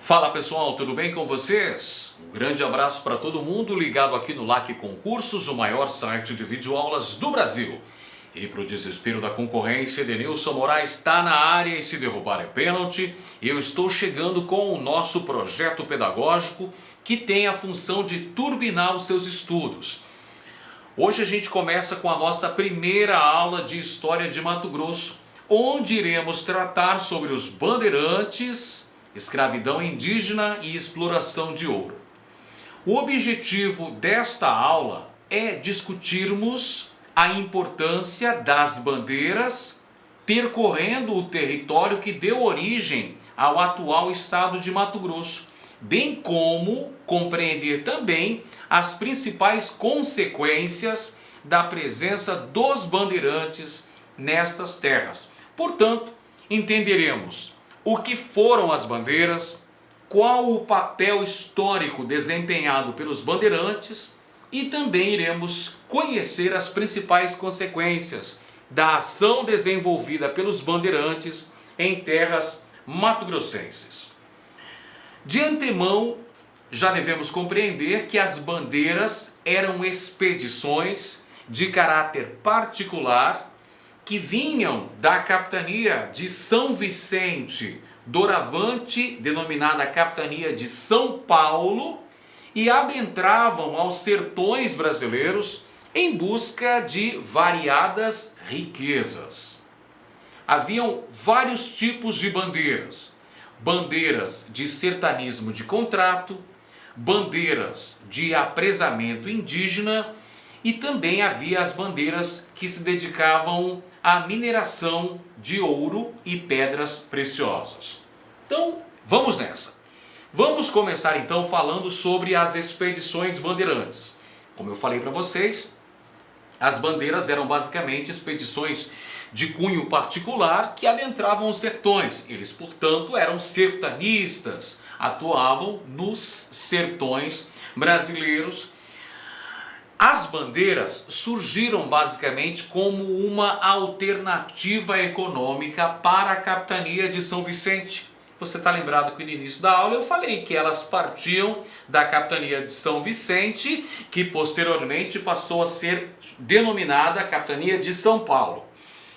Fala pessoal, tudo bem com vocês? Um grande abraço para todo mundo ligado aqui no LAC Concursos, o maior site de videoaulas do Brasil. E para o desespero da concorrência, Edenilson Moraes está na área e se derrubar é pênalti. Eu estou chegando com o nosso projeto pedagógico que tem a função de turbinar os seus estudos. Hoje a gente começa com a nossa primeira aula de História de Mato Grosso, onde iremos tratar sobre os bandeirantes, escravidão indígena e exploração de ouro. O objetivo desta aula é discutirmos a importância das bandeiras percorrendo o território que deu origem ao atual estado de Mato Grosso, bem como compreender também as principais consequências da presença dos bandeirantes nestas terras. Portanto, entenderemos o que foram as bandeiras, qual o papel histórico desempenhado pelos bandeirantes e também iremos conhecer as principais consequências da ação desenvolvida pelos bandeirantes em terras mato-grossenses. De antemão, já devemos compreender que as bandeiras eram expedições de caráter particular que vinham da capitania de São Vicente Doravante, denominada Capitania de São Paulo, e adentravam aos sertões brasileiros em busca de variadas riquezas. Haviam vários tipos de bandeiras: bandeiras de sertanismo de contrato, bandeiras de apresamento indígena e também havia as bandeiras que se dedicavam à mineração de ouro e pedras preciosas. Então, vamos nessa. Vamos começar então falando sobre as expedições bandeirantes. Como eu falei para vocês, as bandeiras eram basicamente expedições de cunho particular que adentravam os sertões. Eles, portanto, eram sertanistas, atuavam nos sertões brasileiros. As bandeiras surgiram basicamente como uma alternativa econômica para a capitania de São Vicente. Você está lembrado que no início da aula eu falei que elas partiam da capitania de São Vicente, que posteriormente passou a ser denominada capitania de São Paulo.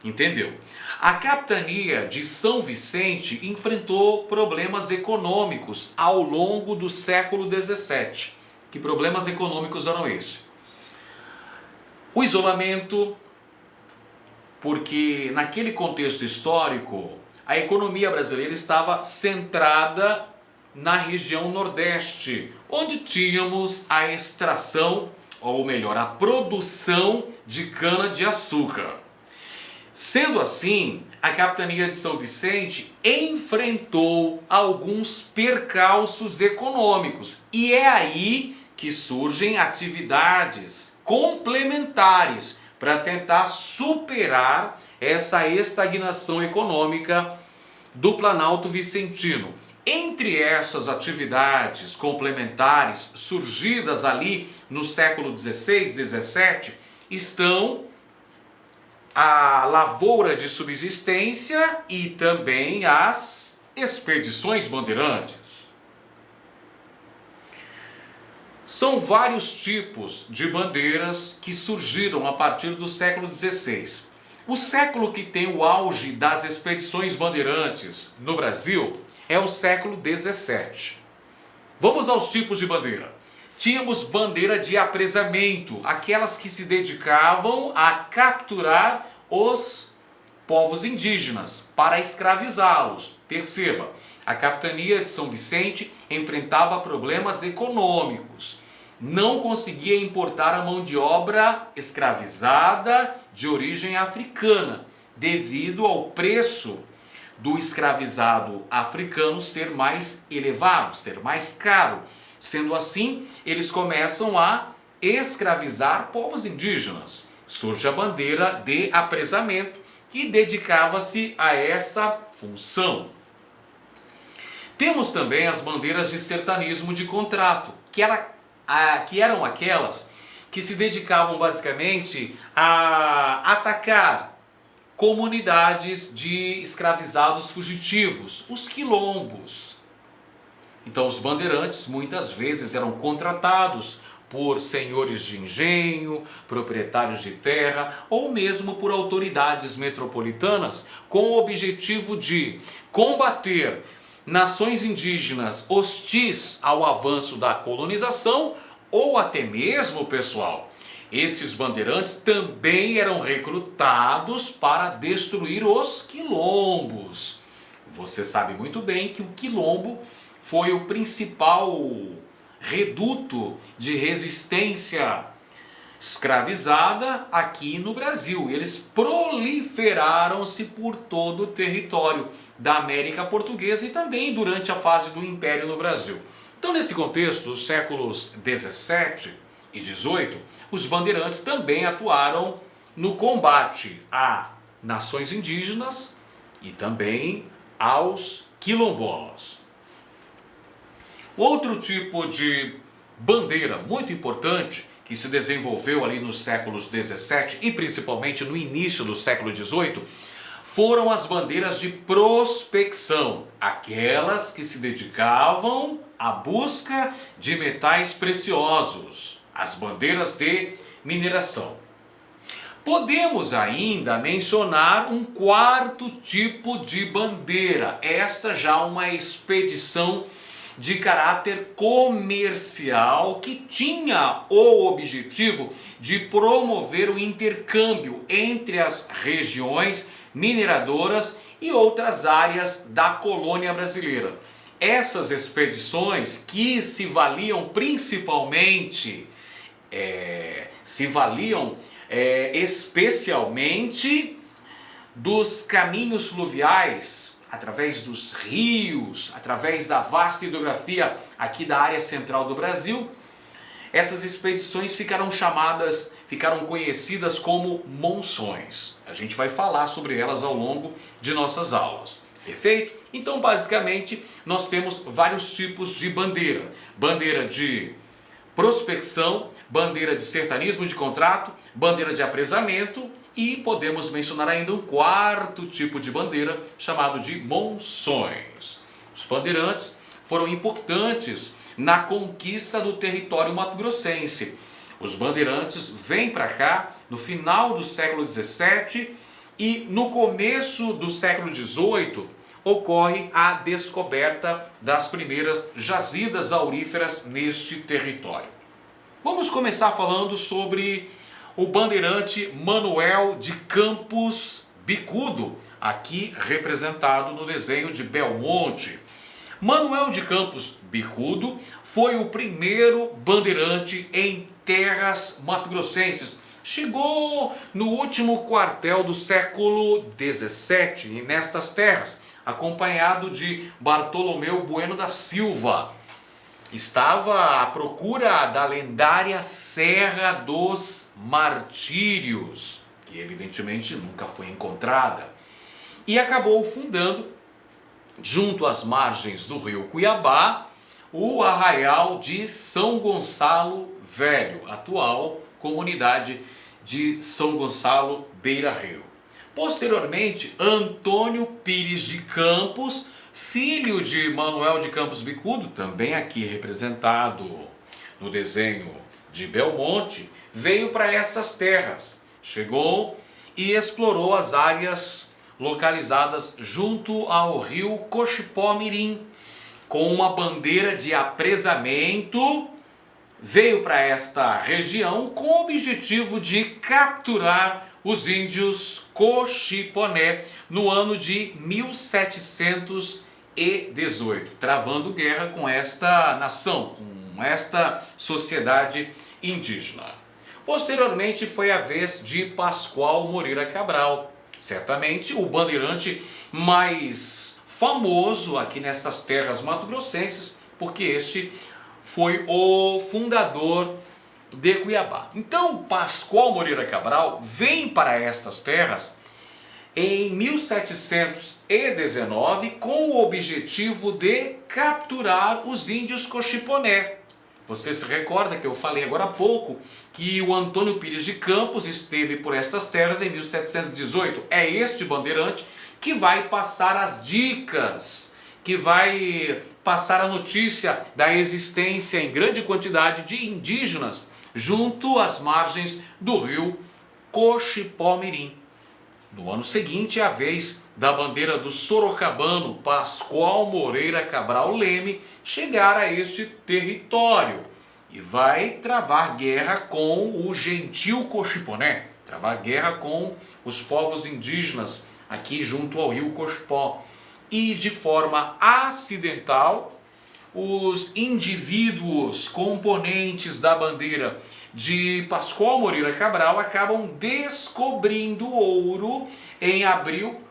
Entendeu? A capitania de São Vicente enfrentou problemas econômicos ao longo do século XVII. Que problemas econômicos eram esses? O isolamento, porque naquele contexto histórico, a economia brasileira estava centrada na região Nordeste, onde tínhamos a extração, ou melhor, a produção de cana-de-açúcar. Sendo assim, a capitania de São Vicente enfrentou alguns percalços econômicos, e é aí que surgem atividades complementares para tentar superar essa estagnação econômica do Planalto Vicentino. Entre essas atividades complementares surgidas ali no século XVI, XVII, estão a lavoura de subsistência e também as expedições bandeirantes. São vários tipos de bandeiras que surgiram a partir do século XVI. O século que tem o auge das expedições bandeirantes no Brasil é o século XVII. Vamos aos tipos de bandeira. Tínhamos bandeira de apresamento, aquelas que se dedicavam a capturar os povos indígenas para escravizá-los. Perceba, a capitania de São Vicente enfrentava problemas econômicos. Não conseguia importar a mão de obra escravizada de origem africana, devido ao preço do escravizado africano ser mais elevado, ser mais caro. Sendo assim, eles começam a escravizar povos indígenas. Surge a bandeira de apresamento, que dedicava-se a essa função. Temos também as bandeiras de sertanismo de contrato, que eram aquelas que se dedicavam basicamente a atacar comunidades de escravizados fugitivos, os quilombos. Então os bandeirantes muitas vezes eram contratados por senhores de engenho, proprietários de terra ou mesmo por autoridades metropolitanas com o objetivo de combater nações indígenas hostis ao avanço da colonização ou até mesmo, pessoal, esses bandeirantes também eram recrutados para destruir os quilombos. Você sabe muito bem que o quilombo foi o principal reduto de resistência escravizada aqui no Brasil. Eles proliferaram-se por todo o território da América Portuguesa e também durante a fase do Império no Brasil. Então, nesse contexto, dos séculos 17 e 18, os bandeirantes também atuaram no combate a nações indígenas e também aos quilombolas. Outro tipo de bandeira muito importante que se desenvolveu ali nos séculos 17 e principalmente no início do século 18 foram as bandeiras de prospecção, aquelas que se dedicavam à busca de metais preciosos, as bandeiras de mineração. Podemos ainda mencionar um quarto tipo de bandeira, esta já uma expedição de caráter comercial que tinha o objetivo de promover o intercâmbio entre as regiões mineradoras e outras áreas da colônia brasileira. Essas expedições que se valiam principalmente, especialmente dos caminhos fluviais, através dos rios, através da vasta hidrografia aqui da área central do Brasil, essas expedições ficaram conhecidas como monções. A gente vai falar sobre elas ao longo de nossas aulas. Perfeito? Então, basicamente, nós temos vários tipos de bandeira. Bandeira de prospecção, bandeira de sertanismo de contrato, bandeira de apresamento e podemos mencionar ainda um quarto tipo de bandeira chamado de monções. Os bandeirantes foram importantes na conquista do território mato-grossense. Os bandeirantes vêm para cá no final do século XVII e no começo do século XVIII ocorre a descoberta das primeiras jazidas auríferas neste território. Vamos começar falando sobre o bandeirante Manuel de Campos Bicudo, aqui representado no desenho de Belmonte. Manuel de Campos Bicudo foi o primeiro bandeirante em terras mato-grossenses. Chegou no último quartel do século XVII nestas terras, acompanhado de Bartolomeu Bueno da Silva. Estava à procura da lendária Serra dos Martírios, que evidentemente nunca foi encontrada, e acabou fundando, junto às margens do rio Cuiabá, o arraial de São Gonçalo Velho, atual comunidade de São Gonçalo Beira Rio. Posteriormente, Antônio Pires de Campos, filho de Manuel de Campos Bicudo, também aqui representado no desenho de Belmonte, veio para essas terras, chegou e explorou as áreas localizadas junto ao rio Cochipó-Mirim, com uma bandeira de apresamento, veio para esta região com o objetivo de capturar os índios Cochiponé no ano de 1718, travando guerra com esta nação, com esta sociedade indígena. Posteriormente foi a vez de Pascoal Moreira Cabral, certamente o bandeirante mais famoso aqui nestas terras mato-grossenses, porque este foi o fundador de Cuiabá. Então, Pascoal Moreira Cabral vem para estas terras em 1719 com o objetivo de capturar os índios Cochiponé. Você se recorda que eu falei agora há pouco que o Antônio Pires de Campos esteve por estas terras em 1718. É este bandeirante que vai passar as dicas que vai passar a notícia da existência em grande quantidade de indígenas junto às margens do rio Cochipó-Mirim. No ano seguinte, é a vez da bandeira do sorocabano Pascoal Moreira Cabral Leme chegar a este território e vai travar guerra com o gentil Cochiponé, travar guerra com os povos indígenas aqui junto ao rio Cochipó. E de forma acidental, os indivíduos componentes da bandeira de Pascoal Moreira Cabral acabam descobrindo ouro em abril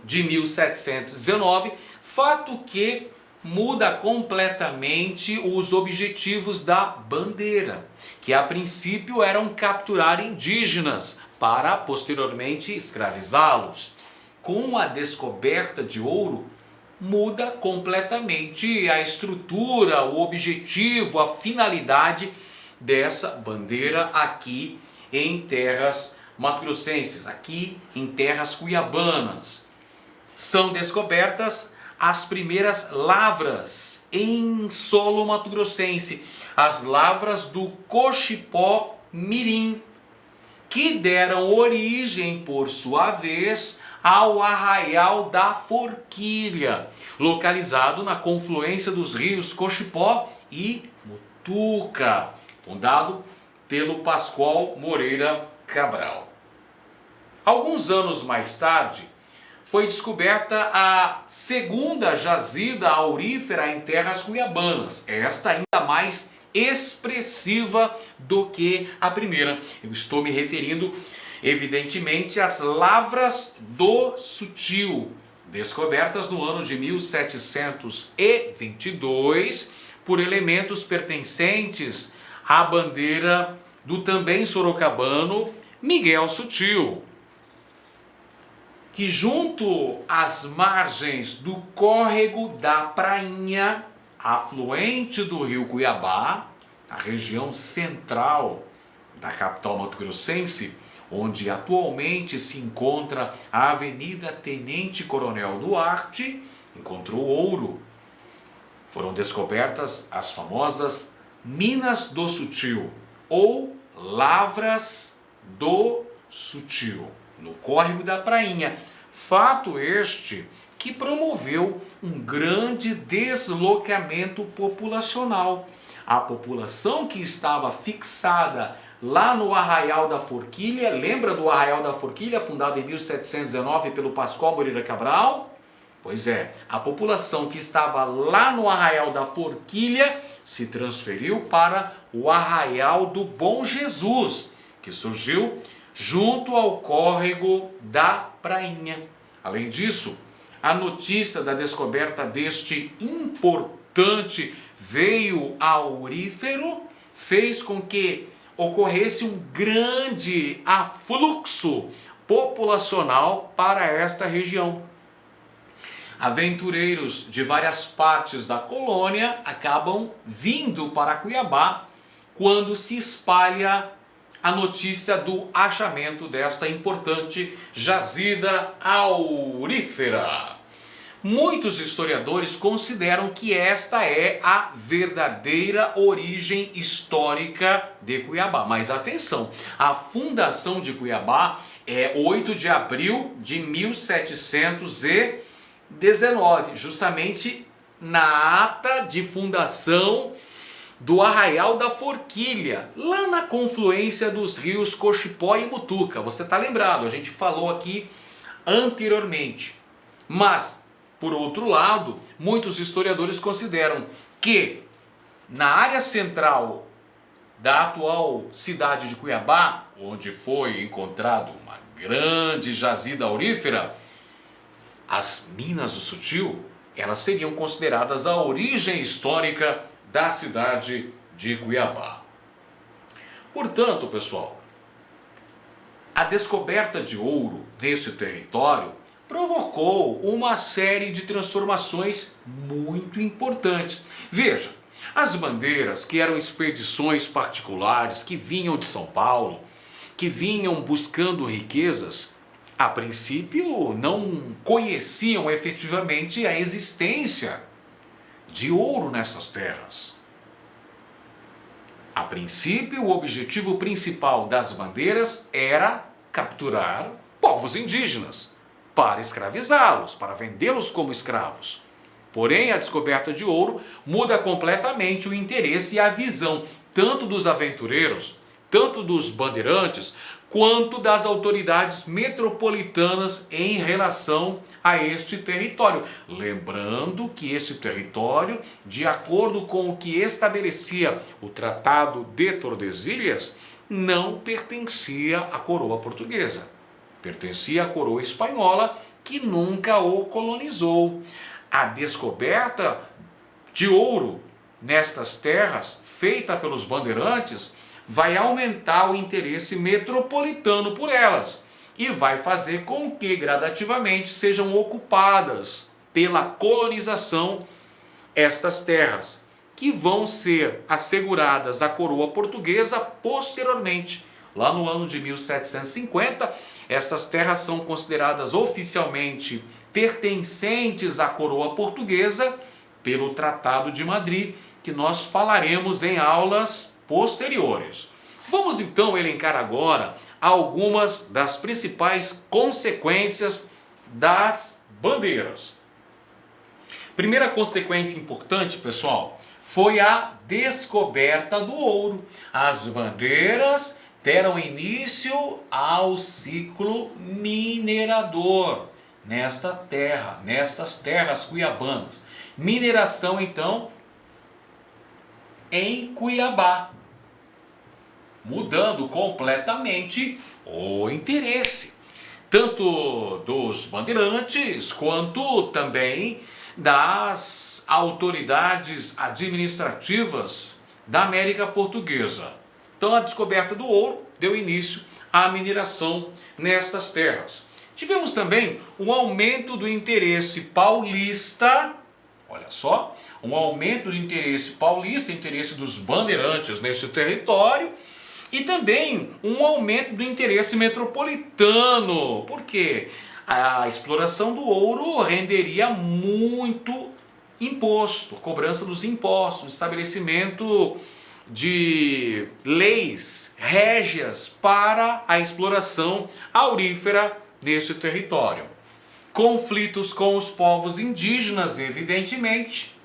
de 1719, fato que muda completamente os objetivos da bandeira, que a princípio eram capturar indígenas para posteriormente escravizá-los. Com a descoberta de ouro, muda completamente a estrutura, o objetivo, a finalidade dessa bandeira aqui em terras mato-grossenses, aqui em terras cuiabanas. São descobertas as primeiras lavras em solo mato-grossense, as lavras do Cochipó-Mirim, que deram origem, por sua vez, ao Arraial da Forquilha, localizado na confluência dos rios Cochipó e Mutuca, fundado pelo Pascoal Moreira Cabral. Alguns anos mais tarde, foi descoberta a segunda jazida aurífera em terras cuiabanas, esta ainda mais expressiva do que a primeira. Eu estou me referindo, evidentemente, às lavras do Sutil, descobertas no ano de 1722 por elementos pertencentes à bandeira do também sorocabano Miguel Sutil, que junto às margens do córrego da Prainha, afluente do rio Cuiabá, a região central da capital mato-grossense, onde atualmente se encontra a Avenida Tenente Coronel Duarte, encontrou ouro. Foram descobertas as famosas Minas do Sutil, ou Lavras do Sutil, no córrego da Prainha. Fato este que promoveu um grande deslocamento populacional. A população que estava fixada lá no Arraial da Forquilha, lembra do Arraial da Forquilha, fundado em 1719 pelo Pascoal Moreira Cabral? Pois é, a população que estava lá no Arraial da Forquilha se transferiu para o Arraial do Bom Jesus, que surgiu junto ao córrego da Prainha. Além disso, a notícia da descoberta deste importante veio aurífero fez com que ocorresse um grande afluxo populacional para esta região. Aventureiros de várias partes da colônia acabam vindo para Cuiabá quando se espalha a notícia do achamento desta importante jazida aurífera. Muitos historiadores consideram que esta é a verdadeira origem histórica de Cuiabá. Mas atenção, a fundação de Cuiabá é 8 de abril de 1719, justamente na ata de fundação do Arraial da Forquilha, lá na confluência dos rios Cochipó e Mutuca. Você está lembrado, a gente falou aqui anteriormente. Mas, por outro lado, muitos historiadores consideram que na área central da atual cidade de Cuiabá, onde foi encontrado uma grande jazida aurífera, as Minas do Sutil, elas seriam consideradas a origem histórica da cidade de Cuiabá. Portanto, pessoal, a descoberta de ouro neste território provocou uma série de transformações muito importantes. Veja, as bandeiras, que eram expedições particulares, que vinham de São Paulo, que vinham buscando riquezas, a princípio, não conheciam efetivamente a existência de ouro nessas terras. A princípio, o objetivo principal das bandeiras era capturar povos indígenas, para escravizá-los, para vendê-los como escravos. Porém, a descoberta de ouro muda completamente o interesse e a visão, tanto dos aventureiros, tanto dos bandeirantes, quanto das autoridades metropolitanas em relação a este território. Lembrando que esse território, de acordo com o que estabelecia o Tratado de Tordesilhas, não pertencia à coroa portuguesa. Pertencia à coroa espanhola, que nunca o colonizou. A descoberta de ouro nestas terras, feita pelos bandeirantes, vai aumentar o interesse metropolitano por elas e vai fazer com que gradativamente sejam ocupadas pela colonização estas terras, que vão ser asseguradas à coroa portuguesa posteriormente. Lá no ano de 1750, essas terras são consideradas oficialmente pertencentes à coroa portuguesa pelo Tratado de Madrid, que nós falaremos em aulas posteriores. Vamos então elencar agora algumas das principais consequências das bandeiras. Primeira consequência importante, pessoal, foi a descoberta do ouro. As bandeiras deram início ao ciclo minerador nestas terras cuiabanas. Mineração, então, em Cuiabá, mudando completamente o interesse, tanto dos bandeirantes, quanto também das autoridades administrativas da América Portuguesa. Então, a descoberta do ouro deu início à mineração nessas terras. Tivemos também um aumento do interesse paulista, olha só, um aumento do interesse paulista, interesse dos bandeirantes neste território, e também um aumento do interesse metropolitano, porque a exploração do ouro renderia muito imposto, cobrança dos impostos, estabelecimento de leis régias para a exploração aurífera neste território. Conflitos com os povos indígenas, evidentemente,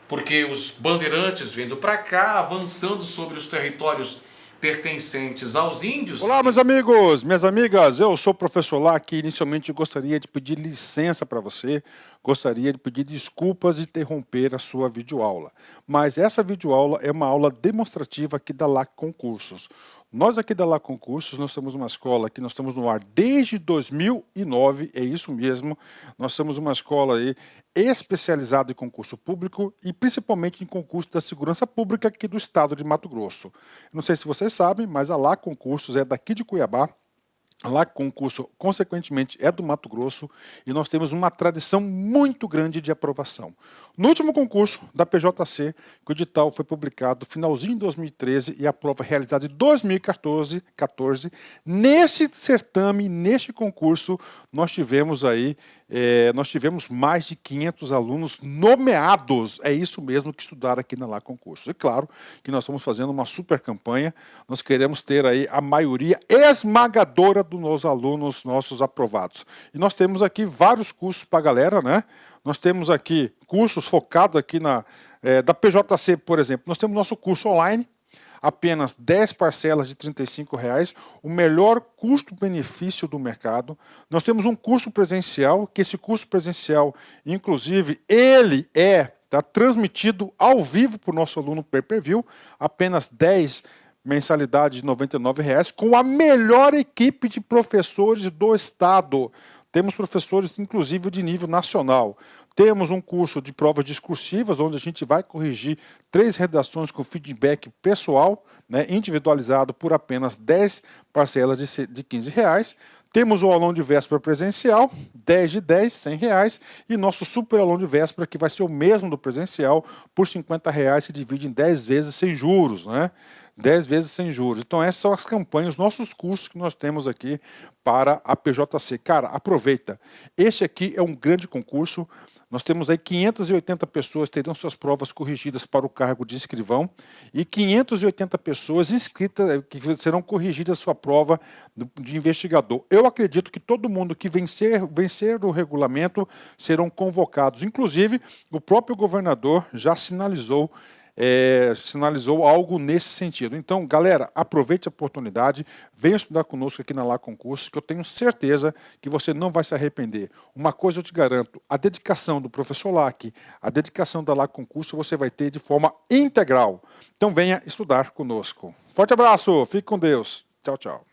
porque os bandeirantes vindo para cá, avançando sobre os territórios pertencentes aos índios. Olá, meus amigos, minhas amigas, eu sou o professor Lá, que inicialmente gostaria de pedir licença para você, gostaria de pedir desculpas de interromper a sua videoaula. Mas essa videoaula é uma aula demonstrativa aqui da LAC Concursos. Nós aqui da LAC Concursos, nós temos uma escola que nós estamos no ar desde 2009, é isso mesmo, nós somos uma escola aí especializada em concurso público e principalmente em concurso da segurança pública aqui do estado de Mato Grosso. Não sei se vocês sabem, mas a LAC Concursos é daqui de Cuiabá. A LAC Concurso, consequentemente, é do Mato Grosso e nós temos uma tradição muito grande de aprovação. No último concurso da PJC, que o edital foi publicado no finalzinho de 2013 e a prova realizada em 2014, neste certame, neste concurso, nós tivemos mais de 500 alunos nomeados, é isso mesmo, que estudaram aqui na LAC Concurso. E claro que nós estamos fazendo uma super campanha, nós queremos ter aí a maioria esmagadora dos alunos nossos aprovados. E nós temos aqui vários cursos para a galera, né? Nós temos aqui cursos focados aqui da PJC, por exemplo. Nós temos nosso curso online, apenas 10 parcelas de R$ 35,00, o melhor custo-benefício do mercado. Nós temos um curso presencial, que esse curso presencial, inclusive, ele está transmitido ao vivo para o nosso aluno pay-per-view, apenas 10 mensalidade de R$ 99,00, com a melhor equipe de professores do estado. Temos professores, inclusive, de nível nacional. Temos um curso de provas discursivas, onde a gente vai corrigir 3 redações com feedback pessoal, né, individualizado por apenas 10 parcelas de R$ 15,00. Temos o aulão de véspera presencial, 10 de 10, R$ 100, e nosso super aulão de véspera, que vai ser o mesmo do presencial, por R$ 50, se divide em 10 vezes sem juros, né? 10 vezes sem juros. Então essas são as campanhas, os nossos cursos que nós temos aqui para a PJC. Cara, aproveita. Este aqui é um grande concurso. Nós temos aí 580 pessoas que terão suas provas corrigidas para o cargo de escrivão e 580 pessoas inscritas que serão corrigidas a sua prova de investigador. Eu acredito que todo mundo que vencer o regulamento serão convocados. Inclusive, o próprio governador já sinalizou algo nesse sentido. Então, galera, aproveite a oportunidade, venha estudar conosco aqui na Lá Concursos, que eu tenho certeza que você não vai se arrepender. Uma coisa eu te garanto, a dedicação do professor Lac, a dedicação da Lá Concurso, você vai ter de forma integral. Então, venha estudar conosco. Forte abraço, fique com Deus. Tchau, tchau.